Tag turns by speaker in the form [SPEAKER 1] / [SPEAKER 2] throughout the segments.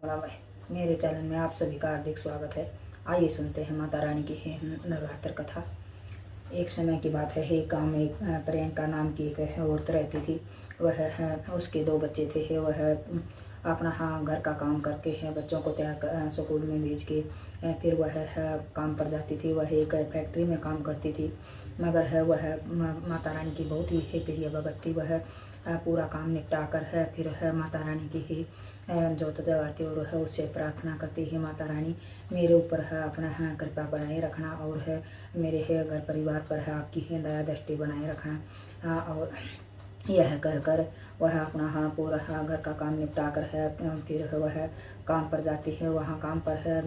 [SPEAKER 1] राम राम। मेरे चैनल में आप सभी का हार्दिक स्वागत है। आइए सुनते हैं माता रानी की है नवरात्र कथा। एक समय की बात है, एक गाँव में प्रियंका नाम की एक औरत रहती थी। वह उसके 2 बच्चे थे। वह अपना घर का काम करके बच्चों को तैयार स्कूल में भेज के फिर वह काम पर जाती थी। वह एक फैक्ट्री में काम करती थी, मगर वह माता रानी की बहुत ही प्रिय भगत थी। वह पूरा काम निपटा कर फिर माता रानी की ही जोत जगाती और उससे प्रार्थना करती है, माता रानी मेरे ऊपर अपना कृपा बनाए रखना और मेरे घर परिवार पर आपकी दया दृष्टि बनाए रखना। और यह कहकर वह अपना पूरा घर का काम निपटा कर फिर वह काम पर जाती है। वहाँ काम पर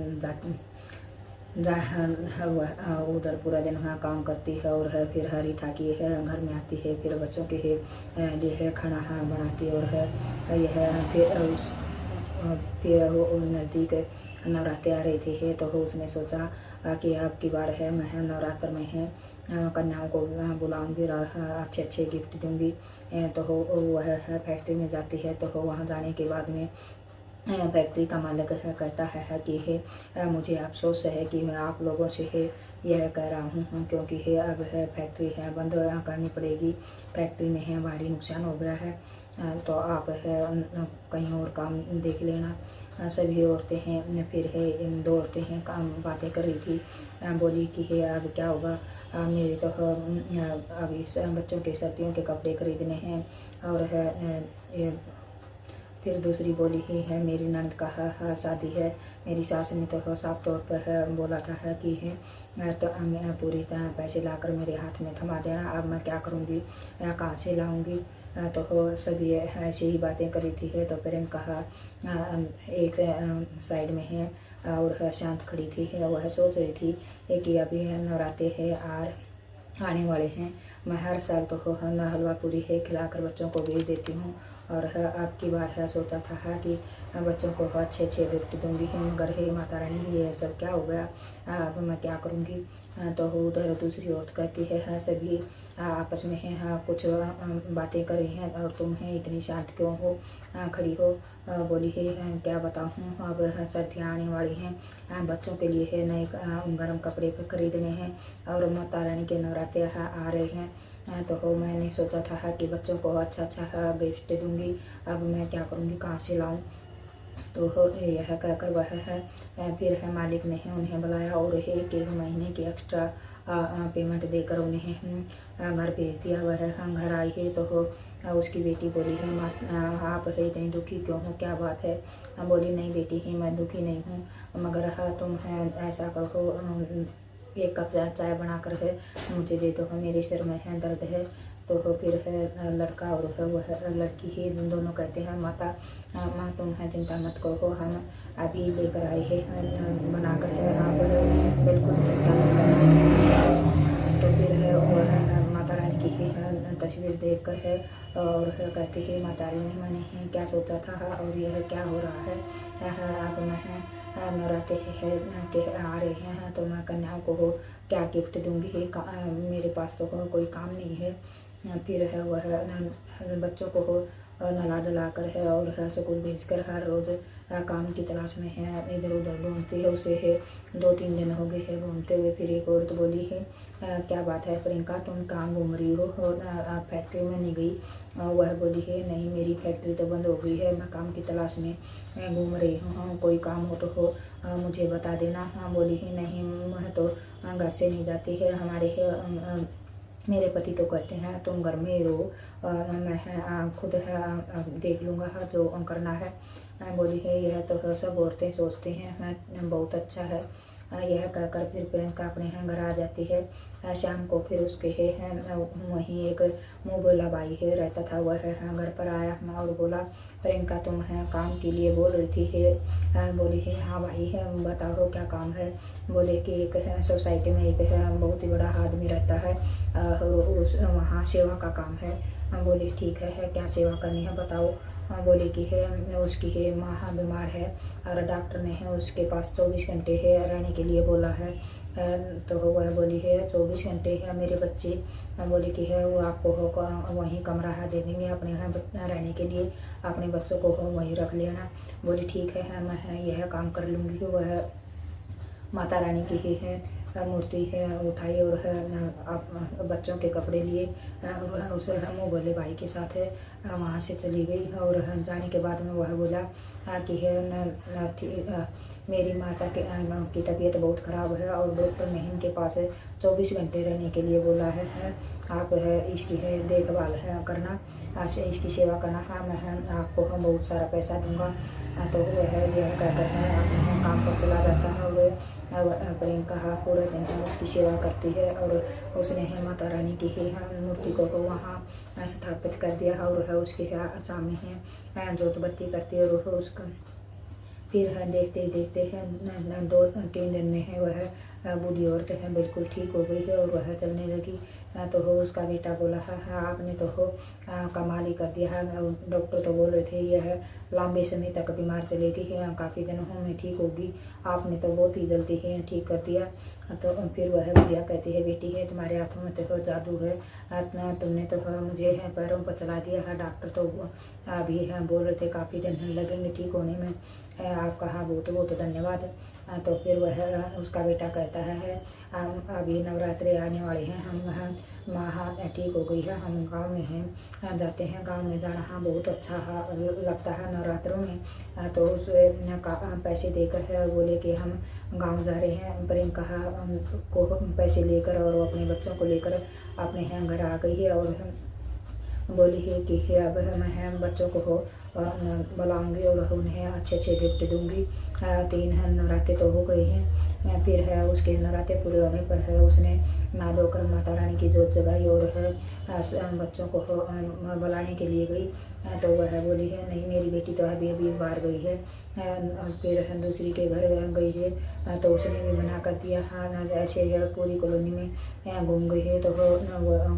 [SPEAKER 1] वह उधर पूरा दिन काम करती है और फिर हरी थाकी घर में आती है। फिर बच्चों के लिए खाना बनाती है और यह फिर वो नज़दीक नवरात्रि आ रही थी तो उसने सोचा कि अब की बार मैं नवरात्र में कन्याओं को बुलाऊंगी और अच्छे अच्छे गिफ्ट दूंगी। तो वह फैक्ट्री में जाती है। तो वहाँ जाने के बाद में फैक्ट्री का मालिक कहता है कि मुझे अफसोस है कि मैं आप लोगों से यह कह रहा हूँ, क्योंकि अब फैक्ट्री बंद करनी पड़ेगी। फैक्ट्री में भारी नुकसान हो गया है, तो आप कहीं और काम देख लेना। सभी औरतें फिर इन 2 औरतें काम बातें कर रही थी। बोली कि अब क्या होगा, मेरे तो अभी बच्चों के सर्दियों के कपड़े खरीदने हैं। और फिर दूसरी बोली ही है, मेरी ननद का शादी है। मेरी सास ने तो साफ तौर पर बोला था कि तो मैं पूरी तरह पैसे लाकर मेरे हाथ में थमा देना। अब मैं क्या करूँगी, कहाँ से लाऊंगी। तो सभी ऐसी ही बातें करी थी। तो प्रियंका एक साइड में है और शांत खड़ी थी। वह सोच रही थी कि अभी नवरात्रे है आने वाले हैं। मैं हर साल तो हलवा पूरी खिलाकर बच्चों को भेज देती हूँ और अब की बार सोचा था कि बच्चों को अच्छे अच्छे गिफ्ट दूंगी, मगर हे माता रानी ये सब क्या हो गया, अब मैं क्या करूँगी। तो उधर दूसरी औरत कहती है, सभी आपस में कुछ बातें कर रही हैं और तुम इतनी शांत क्यों हो, खड़ी हो। बोली है क्या बताऊँ, अब सर्दियाँ आने वाली हैं, बच्चों के लिए नए गर्म कपड़े खरीदने हैं और माता रानी के नवरात्रे आ रहे हैं। तो मैंने सोचा था कि बच्चों को अच्छा अच्छा गिफ्ट दूंगी। अब मैं क्या करूँगी, कहाँ से लाऊं। तो यह कहकर वह फिर मालिक ने उन्हें बुलाया और एक महीने की एक्स्ट्रा पेमेंट देकर उन्हें घर भेज दिया। वह घर आई है तो उसकी बेटी बोली है, आप इतनी दुखी क्यों हो, क्या बात है। बोली नहीं बेटी मैं दुखी नहीं हूँ, मगर तुम ऐसा करो, 1 कप चाय बनाकर मुझे दे दो, मेरे सिर में दर्द है। तो फिर लड़का और वह लड़की ही दोनों कहते हैं, माँ तुम चिंता मत करो, हम अभी लेकर आए हैं बनाकर आप बिल्कुल चिंता मत करना। तो फिर वह माता रानी की ही तस्वीर देख कर और कहती है, माता रानी मैंने क्या सोचा था और यह क्या हो रहा है। अब मैं नवरात्रे के आ रहे हैं तो मैं कन्याओं को क्या गिफ्ट दूंगी, मेरे पास तो कोई काम नहीं है। फिर वह बच्चों को नहला धुला कर और स्कूल भेज कर हर रोज़ काम की तलाश में इधर उधर ढूंढती है। उसे 2-3 दिन हो गए घूमते हुए। फिर एक औरत बोली है, क्या बात है प्रियंका, तुम कहाँ घूम रही हो और आप फैक्ट्री में नहीं गई। वह बोली है, नहीं मेरी फैक्ट्री तो बंद हो गई है, मैं काम की तलाश में घूम रही हूँ, कोई काम हो तो मुझे बता देना। बोली है, नहीं मैं तो घर से नहीं जाती है, मेरे पति तो कहते हैं तुम घर में रहो, मैं खुद देख लूँगा जो करना है। बोली है, यह तो सब औरतें सोचते हैं, बहुत अच्छा है। यह कहकर फिर प्रियंका अपने यहाँ घर आ जाती है। शाम को फिर उसके वहीं एक मुँह बोला भाई रहता था, वह घर पर आया और बोला, प्रियंका तुम काम के लिए बोल रही थी। बोली है, हाँ भाई बताओ क्या काम है। बोले कि एक सोसाइटी में एक बहुत ही बड़ा आदमी रहता है, उस वहाँ सेवा का काम है। बोले ठीक है क्या सेवा करनी है बताओ। बोले कि उसकी माँ बीमार है और डॉक्टर ने उसके पास 24 घंटे रहने के लिए बोला है। तो वह बोली है 24 घंटे मेरे बच्चे। बोली कि वो आपको वहीं कमरा दे देंगे अपने यहाँ रहने के लिए, अपने बच्चों को वहीं रख लेना। बोली ठीक है मैं यह काम कर लूँगी। वह माता रानी की ही है मूर्ति है उठाई और आप बच्चों के कपड़े लिए उसे हम बोले भाई के साथ है वहाँ से चली गई। और जाने के बाद में वह बोला कि है मेरी माता की तबीयत बहुत ख़राब है और डॉक्टर ने इनके पास 24 घंटे रहने के लिए बोला है। आप इसकी है देखभाल है करना, इसकी सेवा करना। हाँ मैं आपको हम बहुत सारा पैसा दूंगा। तो वह यह कहकर अपने काम पर चला जाता है और प्रियंका पूरे दिन उसकी सेवा करती है। और उसने माता रानी की ही मूर्ति को वहाँ स्थापित कर दिया और उसके सामने है जोत बत्ती करती है। और उसका फिर देखते ही देखते हैं 2-3 दिन में है वह बूढ़ी औरत है बिल्कुल ठीक हो गई है और वह चलने लगी। तो उसका बेटा बोला है आपने तो कमाल ही कर दिया है। डॉक्टर तो बोल रहे थे यह लंबे समय तक बीमार चलेगी है, काफ़ी दिनों में ठीक होगी, आपने तो बहुत ही जल्दी है ठीक कर दिया। तो फिर वह बुढ़िया कहती है बेटी है तुम्हारे हाथों में तो जादू है, तुमने तो मुझे है पैरों पर चला दिया है। डॉक्टर तो अभी है बोल रहे थे काफ़ी दिन लगेंगे ठीक होने में, आपका हाँ बहुत बहुत धन्यवाद। तो फिर वह उसका बेटा कहता है अभी नवरात्रि आने वाले हैं, हम माँ ठीक हो गई है, हम गांव में हैं जाते हैं, गांव में जाना हाँ बहुत अच्छा लगता है नवरात्रों में। तो उस पैसे देकर है बोले कि हम गांव जा रहे हैं। प्रियंका को पैसे लेकर और अपने बच्चों को लेकर अपने यहाँ घर आ गई है और बोली है कि अब मैं बच्चों को बुलाऊंगी और उन्हें अच्छे अच्छे गिफ्ट दूंगी। 3 नवरात्रे तो हो गए हैं। फिर है उसके नवरात्रे पूरे होने पर है उसने नहा धोकर माता रानी की जोत जगाई और है बच्चों को बुलाने के लिए गई। तो वह बोली है नहीं मेरी बेटी तो अभी अभी बाहर गई है। फिर दूसरी के घर गई है तो उसने भी मना कर दिया। हाँ ऐसे है पूरी कॉलोनी में घूम गई है। तो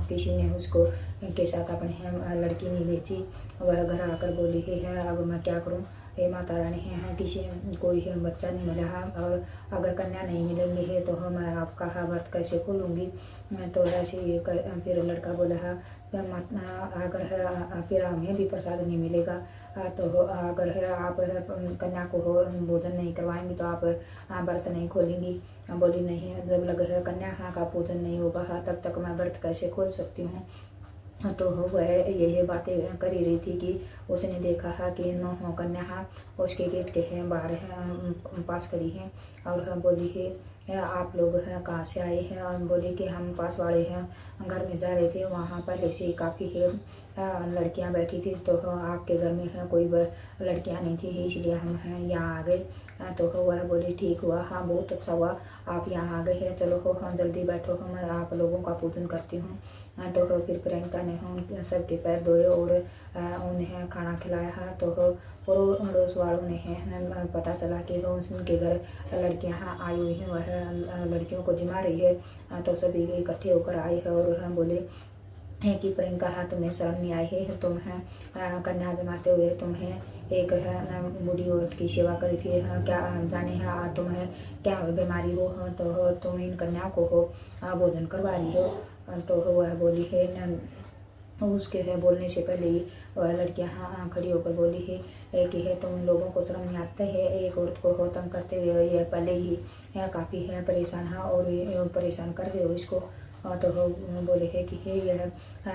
[SPEAKER 1] किसी ने उसको के साथ अपने लड़की नहीं बेची। वह घर आकर बोली है अब मैं क्या करूं, हे माता रानी है किसी कोई बच्चा नहीं मिला है और अगर कन्या नहीं मिलेंगे है तो मैं आपका व्रत कैसे खोलूँगी। तो ऐसे ही फिर लड़का बोला है अगर है फिर हमें भी प्रसाद नहीं मिलेगा। तो अगर है आप कन्या को भोजन नहीं करवाएंगी तो आप व्रत नहीं खोलेंगी। बोली नहीं जब लग है कन्या का पूजन नहीं होगा तब तक मैं व्रत कैसे खोल सकती हूँ। तो वह यही बातें कर ही रही थी कि उसने देखा है कि 9 कन्या उसके गेट के बाहर पास खड़ी हैं और बोली है आप लोग हैं कहाँ से आए हैं। और बोली कि हम पास वाले हैं घर में जा रहे थे, वहाँ पहले से ही काफ़ी लड़कियां बैठी थी तो आपके घर में है कोई लड़कियां नहीं थी इसलिए हम हैं यहाँ आ गए। तो वह बोली ठीक हुआ, हाँ बहुत अच्छा हुआ आप यहाँ आ गए हैं, चलो हाँ जल्दी बैठो मैं आप लोगों का पूजन करती हूँ। तो फिर प्रियंका ने उन सबके पैर धोए और उन्हें खाना खिलाया है। तो पड़ोस वालों ने पता चला कि उनके घर लड़कियां आई हुई हैं, वह लड़कियों को जिमा रही है। तो सभी इकट्ठे होकर आई है और बोले है कि प्रियंका तुम्हें शर्म नहीं आई है, तुम कन्या जमाते हुए तुम्हें एक बूढ़ी औरत की सेवा करी थी, क्या जाने तुम्हें क्या बीमारी हो तो तुम इन कन्या को भोजन करवा रही हो। तो वह बोली है उसके बोलने से पहले ही वह लड़कियां खड़ी होकर बोली है कि तुम लोगों को शर्म नहीं आता है, एक औरत को तंग करते हुए ये पहले ही काफ़ी काफ़ी परेशान और परेशान कर रहे हो इसको। तो बोले है कि यह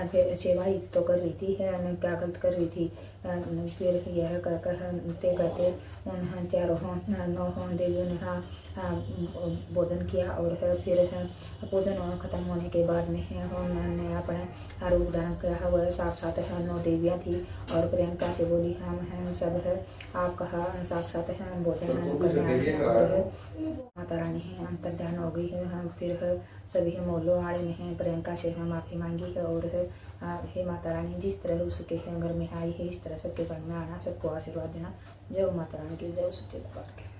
[SPEAKER 1] फिर सेवा ही तो कर रही थी है क्या गलत कर रही थी। फिर यह करते करते उन चारों 9 देवियों ने भोजन किया और फिर भोजन खत्म होने के बाद में उन्होंने अपना रूप धारण किया। वह साक्षात 9 देवियाँ थी और प्रियंका से बोली हम सब है आपका साक्षात भोजन करने और माता रानी है अंतर ध्यान हो गई है। फिर सभी मोहल्लों वाले ने प्रियंका से माफ़ी मांगी है और हे माता रानी जिस तरह उसके घर में आई है इस तरह सबके घर में आना, सबको आशीर्वाद देना। जय माता रानी की जय सच्चे दरबार की।